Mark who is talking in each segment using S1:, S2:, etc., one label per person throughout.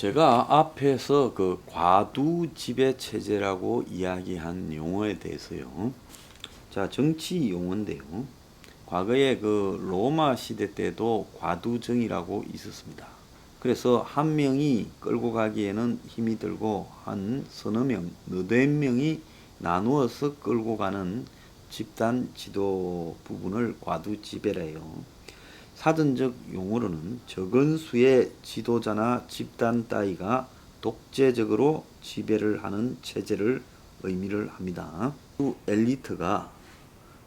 S1: 제가 앞에서 그 과두 지배 체제라고 이야기한 용어에 대해서요. 자, 정치 용어인데요. 과거에 그 로마 시대 때도 과두정이라고 있었습니다. 그래서 한 명이 끌고 가기에는 힘이 들고 한 서너 명, 너댓 명이 나누어서 끌고 가는 집단 지도 부분을 과두지배라 해요. 사전적 용어로는 적은 수의 지도자나 집단 따위가 독재적으로 지배를 하는 체제를 의미를 합니다. 엘리트가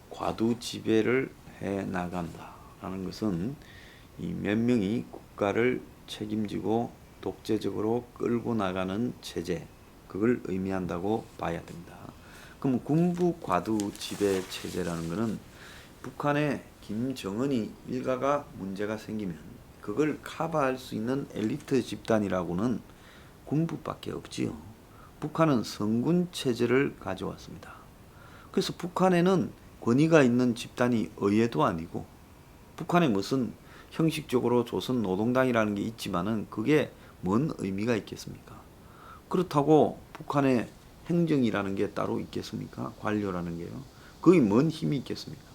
S1: 과두 지배를 해 나간다라는 것은 이 몇 명이 국가를 책임지고 독재적으로 끌고 나가는 체제, 그걸 의미한다고 봐야 됩니다. 그럼 군부 과두 지배 체제라는 것은 북한의 김정은이 일가가 문제가 생기면 그걸 커버할 수 있는 엘리트 집단이라고는 군부밖에 없지요. 북한은 성군 체제를 가져왔습니다. 그래서 북한에는 권위가 있는 집단이 의회도 아니고, 북한에 무슨 형식적으로 조선 노동당이라는 게 있지만은 그게 뭔 의미가 있겠습니까? 그렇다고 북한의 행정이라는 게 따로 있겠습니까? 관료라는 게요. 거기 뭔 힘이 있겠습니까?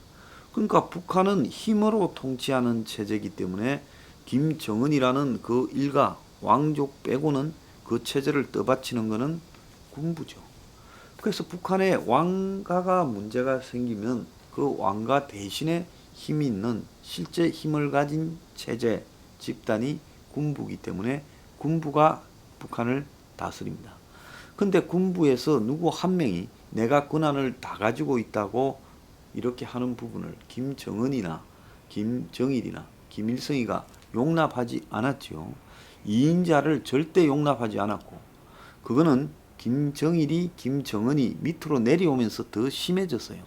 S1: 그러니까 북한은 힘으로 통치하는 체제이기 때문에 김정은이라는 그 일가 왕족 빼고는 그 체제를 떠받치는 것은 군부죠. 그래서 북한의 왕가가 문제가 생기면 그 왕가 대신에 힘이 있는 실제 힘을 가진 체제, 집단이 군부이기 때문에 군부가 북한을 다스립니다. 근데 군부에서 누구 한 명이 내가 권한을 다 가지고 있다고 이렇게 하는 부분을 김정은이나 김정일이나 김일성이가 용납하지 않았죠. 2인자를 절대 용납하지 않았고, 그거는 김정일이 김정은이 밑으로 내려오면서 더 심해졌어요.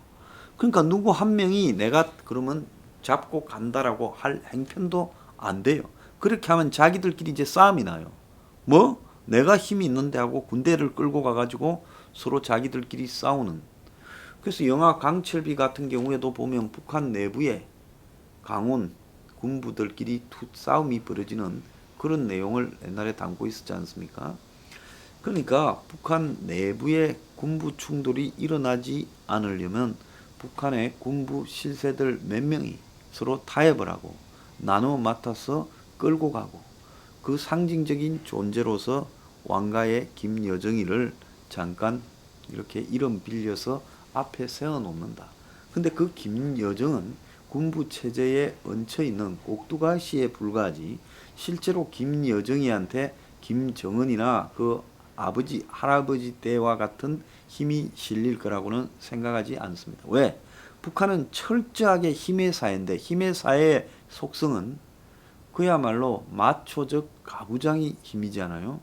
S1: 그러니까 누구 한 명이 내가 그러면 잡고 간다라고 할 행편도 안 돼요. 그렇게 하면 자기들끼리 이제 싸움이 나요. 뭐? 내가 힘이 있는데 하고 군대를 끌고 가가지고 서로 자기들끼리 싸우는. 그래서 영화 강철비 같은 경우에도 보면 북한 내부에 강원 군부들끼리 싸움이 벌어지는 그런 내용을 옛날에 담고 있었지 않습니까? 그러니까 북한 내부의 군부 충돌이 일어나지 않으려면 북한의 군부 실세들 몇 명이 서로 타협을 하고 나눠 맡아서 끌고 가고, 그 상징적인 존재로서 왕가의 김여정이를 잠깐 이렇게 이름 빌려서 앞에 세워놓는다. 근데 그 김여정은 군부 체제에 얹혀 있는 꼭두가시에 불과하지, 실제로 김여정이한테 김정은이나 그 아버지, 할아버지 때와 같은 힘이 실릴 거라고는 생각하지 않습니다. 왜? 북한은 철저하게 힘의 사회인데, 힘의 사회의 속성은 그야말로 마초적 가부장이 힘이잖아요.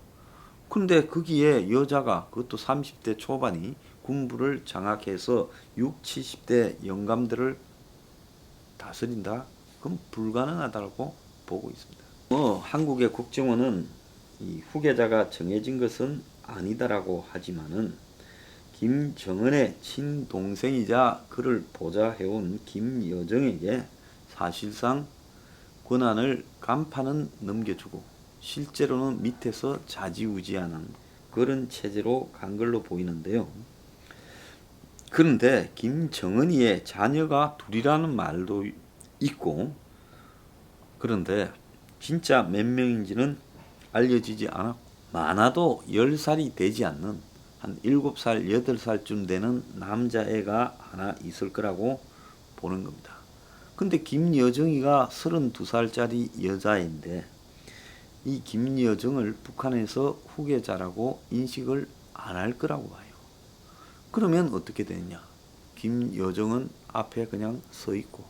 S1: 근데 거기에 여자가, 그것도 30대 초반이 군부를 장악해서 60, 70대 영감들을 다스린다? 그럼 불가능하다고 보고 있습니다. 한국의 국정원은 이 후계자가 정해진 것은 아니다라고 하지만은 김정은의 친동생이자 그를 보좌해온 김여정에게 사실상 권한을 간판은 넘겨주고 실제로는 밑에서 좌지우지하는 그런 체제로 간 걸로 보이는데요. 그런데 김정은이의 자녀가 둘이라는 말도 있고, 그런데 진짜 몇 명인지는 알려지지 않았고, 많아도 10살이 되지 않는 한 7살, 8살쯤 되는 남자애가 하나 있을 거라고 보는 겁니다. 근데 김여정이가 32살짜리 여자인데 이 김여정을 북한에서 후계자라고 인식을 안 할 거라고 봐요. 그러면 어떻게 되느냐? 김여정은 앞에 그냥 서 있고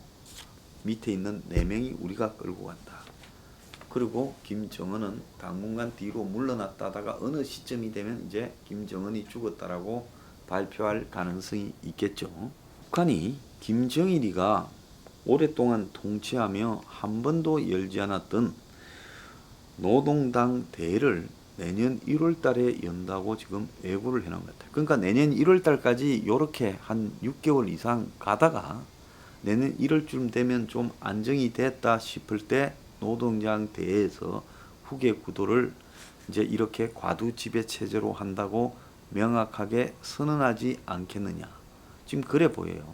S1: 밑에 있는 4명이 우리가 끌고 간다. 그리고 김정은은 당분간 뒤로 물러났다가 어느 시점이 되면 이제 김정은이 죽었다라고 발표할 가능성이 있겠죠. 북한이 김정일이가 오랫동안 통치하며 한 번도 열지 않았던 노동당 대회를 내년 1월 달에 연다고 지금 예고를 해놓은 것 같아요. 그러니까 내년 1월 달까지 이렇게 한 6개월 이상 가다가 내년 1월쯤 되면 좀 안정이 됐다 싶을 때 노동당 대회에서 후계 구도를 이제 이렇게 과두 지배 체제로 한다고 명확하게 선언하지 않겠느냐. 지금 그래 보여요.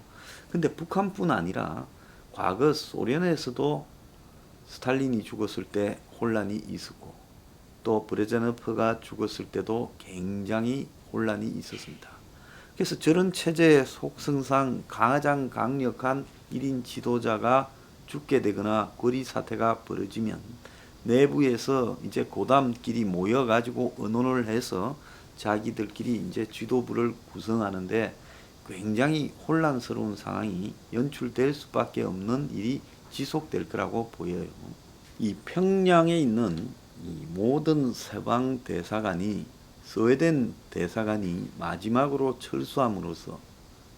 S1: 근데 북한뿐 아니라 과거 소련에서도 스탈린이 죽었을 때 혼란이 있었고 또 브레즈네프가 죽었을 때도 굉장히 혼란이 있었습니다. 그래서 저런 체제의 속성상 가장 강력한 1인 지도자가 죽게 되거나 거리 사태가 벌어지면 내부에서 이제 고담끼리 모여가지고 의논을 해서 자기들끼리 이제 지도부를 구성하는데 굉장히 혼란스러운 상황이 연출될 수밖에 없는 일이 지속될 거라고 보여요. 이 평양에 있는 이 모든 서방 대사관이 스웨덴 대사관이 마지막으로 철수함으로써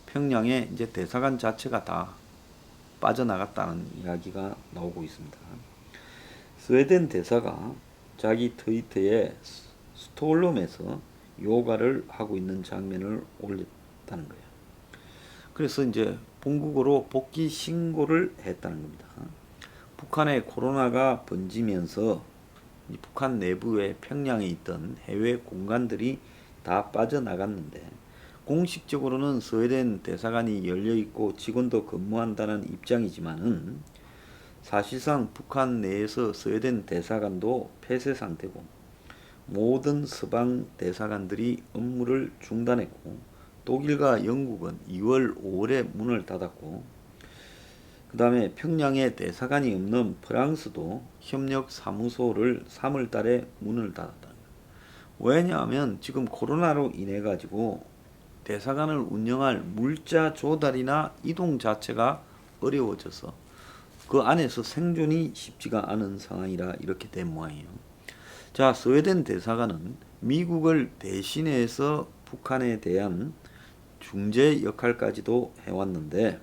S1: 평양에 이제 대사관 자체가 다 빠져나갔다는 이야기가 나오고 있습니다. 스웨덴 대사가 자기 트위터에 스톡홀름에서 요가를 하고 있는 장면을 올렸다는 거예요. 그래서 이제 본국으로 복귀 신고를 했다는 겁니다. 북한의 코로나가 번지면서 북한 내부에 평양에 있던 해외 공간들이 다 빠져나갔는데 공식적으로는 스웨덴 대사관이 열려있고 직원도 근무한다는 입장이지만은 사실상 북한 내에서 스웨덴 대사관도 폐쇄 상태고 모든 서방 대사관들이 업무를 중단했고 독일과 영국은 2월 5월에 문을 닫았고 그 다음에 평양에 대사관이 없는 프랑스도 협력 사무소를 3월 달에 문을 닫았다. 왜냐하면 지금 코로나로 인해 가지고 대사관을 운영할 물자 조달이나 이동 자체가 어려워져서 그 안에서 생존이 쉽지가 않은 상황이라 이렇게 된 모양이에요. 자, 스웨덴 대사관은 미국을 대신해서 북한에 대한 중재 역할까지도 해왔는데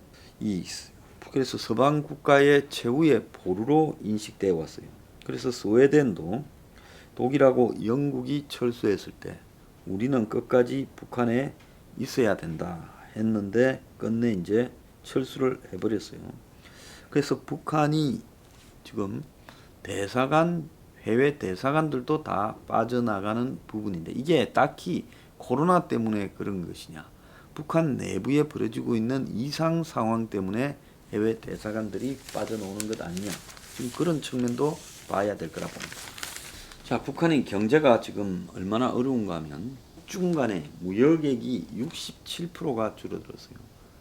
S1: 그래서 서방 국가의 최후의 보루로 인식되어 왔어요. 그래서 스웨덴도 독일하고 영국이 철수했을 때 우리는 끝까지 북한에 있어야 된다 했는데 끝내 이제 철수를 해버렸어요. 그래서 북한이 지금 대사관, 해외 대사관들도 다 빠져나가는 부분인데 이게 딱히 코로나 때문에 그런 것이냐, 북한 내부에 벌어지고 있는 이상 상황 때문에 해외 대사관들이 빠져나오는 것 아니냐, 지금 그런 측면도 봐야 될 거라 봅니다. 자, 북한의 경제가 지금 얼마나 어려운가 하면 중간에 무역액이 67%가 줄어들었어요.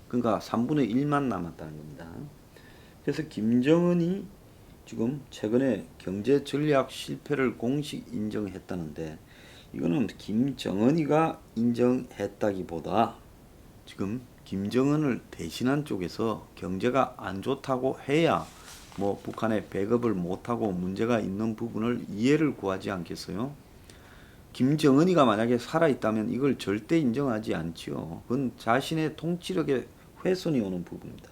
S1: 그러니까 3분의 1만 남았다는 겁니다. 그래서 김정은이 지금 최근에 경제 전략 실패를 공식 인정했다는데 이거는 김정은이가 인정했다기보다 지금 김정은을 대신한 쪽에서 경제가 안 좋다고 해야 뭐 북한에 배급을 못하고 문제가 있는 부분을 이해를 구하지 않겠어요? 김정은이가 만약에 살아있다면 이걸 절대 인정하지 않지요. 그건 자신의 통치력에 훼손이 오는 부분입니다.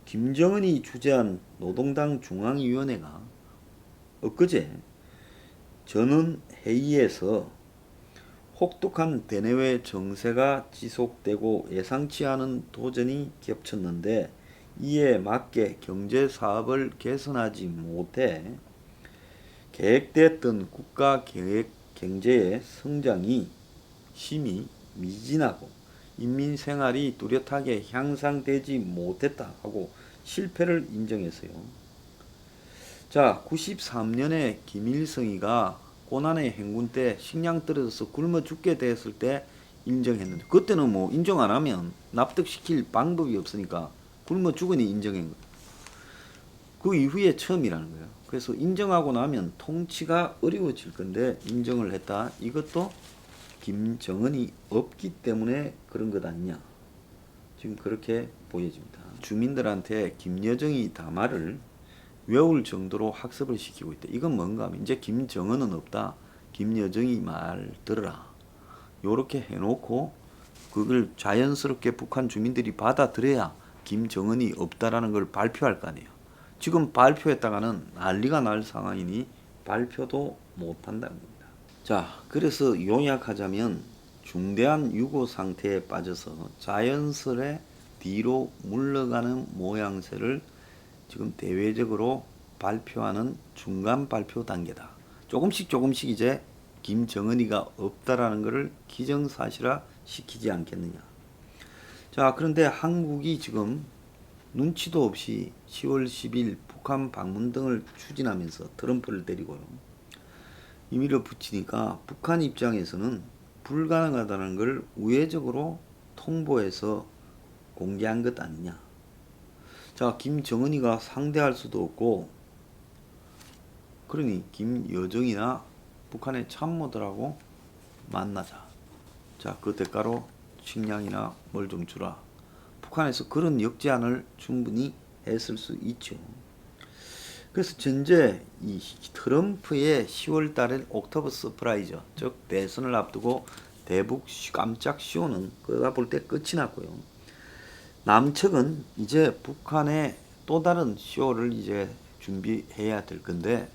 S1: 김정은이 주재한 노동당 중앙위원회가 엊그제 전원 회의에서 혹독한 대내외 정세가 지속되고 예상치 않은 도전이 겹쳤는데 이에 맞게 경제 사업을 개선하지 못해 계획됐던 국가 계획 경제의 성장이 심히 미진하고 인민 생활이 뚜렷하게 향상되지 못했다 하고 실패를 인정했어요. 자, 93년에 김일성이가 고난의 행군 때 식량 떨어져서 굶어 죽게 됐을 때 인정했는데 그때는 뭐 인정 안 하면 납득시킬 방법이 없으니까 굶어 죽으니 인정한 거예요. 그 이후에 처음이라는 거예요. 그래서 인정하고 나면 통치가 어려워질 건데 인정을 했다. 이것도 김정은이 없기 때문에 그런 것 아니냐. 지금 그렇게 보여집니다. 주민들한테 김여정이 담화를 외울 정도로 학습을 시키고 있다. 이건 뭔가 하면 이제 김정은은 없다. 김여정이 말 들어라. 요렇게 해놓고 그걸 자연스럽게 북한 주민들이 받아들여야 김정은이 없다라는 걸 발표할 거 아니에요. 지금 발표했다가는 난리가 날 상황이니 발표도 못한다는 겁니다. 자, 그래서 요약하자면 중대한 유고 상태에 빠져서 자연스레 뒤로 물러가는 모양새를 지금 대외적으로 발표하는 중간 발표 단계다. 조금씩 이제 김정은이가 없다라는 것을 기정사실화 시키지 않겠느냐. 자, 그런데 한국이 지금 눈치도 없이 10월 10일 북한 방문 등을 추진하면서 트럼프를 데리고요. 임의를 붙이니까 북한 입장에서는 불가능하다는 걸 우회적으로 통보해서 공개한 것 아니냐. 자, 김정은이가 상대할 수도 없고, 그러니 김여정이나 북한의 참모들하고 만나자. 자, 그 대가로 식량이나 뭘 좀 주라. 북한에서 그런 역제안을 충분히 했을 수 있죠. 그래서 전제 이 트럼프의 10월 달에 옥토버 서프라이즈, 즉 대선을 앞두고 대북 깜짝 쇼는 그가 볼 때 끝이 났고요. 남측은 이제 북한의 또 다른 쇼를 이제 준비해야 될 건데,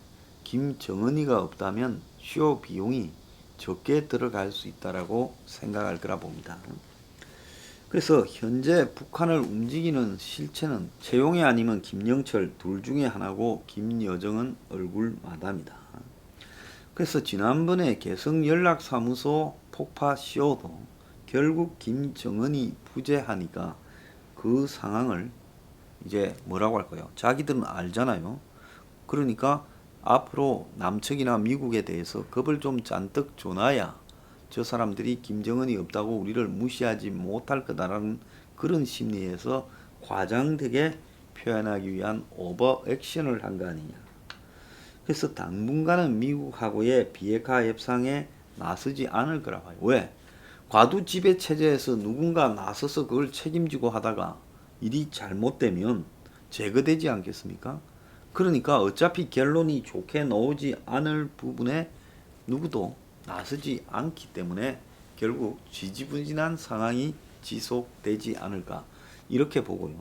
S1: 김정은이가 없다면 쇼 비용이 적게 들어갈 수 있다라고 생각할 거라 봅니다. 그래서 현재 북한을 움직이는 실체는 최용해 아니면 김영철 둘 중에 하나고, 김여정은 얼굴마다입니다. 그래서 지난번에 개성연락사무소 폭파 쇼도 결국 김정은이 부재하니까 그 상황을 이제 뭐라고 할까요? 자기들은 알잖아요. 그러니까 앞으로 남측이나 미국에 대해서 겁을 좀 잔뜩 줘놔야 저 사람들이 김정은이 없다고 우리를 무시하지 못할 거다라는 그런 심리에서 과장되게 표현하기 위한 오버 액션을 한 거 아니냐. 그래서 당분간은 미국하고의 비핵화 협상에 나서지 않을 거라 봐요. 왜? 과두지배 체제에서 누군가 나서서 그걸 책임지고 하다가 일이 잘못되면 제거되지 않겠습니까? 그러니까 어차피 결론이 좋게 나오지 않을 부분에 누구도 나서지 않기 때문에 결국 지지부진한 상황이 지속되지 않을까, 이렇게 보고요.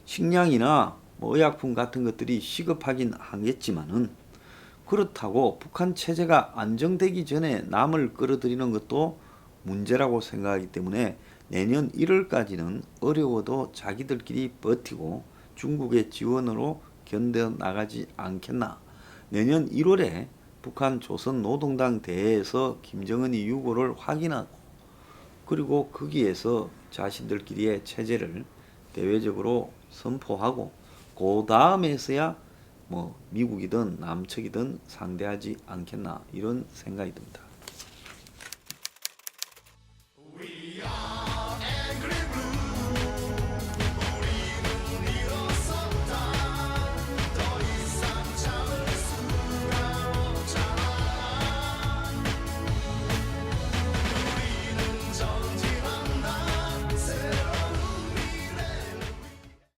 S1: 식량이나 뭐 의약품 같은 것들이 시급하긴 하겠지만은, 그렇다고 북한 체제가 안정되기 전에 남을 끌어들이는 것도 문제라고 생각하기 때문에 내년 1월까지는 어려워도 자기들끼리 버티고 중국의 지원으로 견뎌 나가지 않겠나. 내년 1월에 북한 조선노동당 대회에서 김정은이 유고를 확인하고, 그리고 거기에서 자신들끼리의 체제를 대외적으로 선포하고, 그 다음에서야 뭐 미국이든 남측이든 상대하지 않겠나, 이런 생각이 듭니다.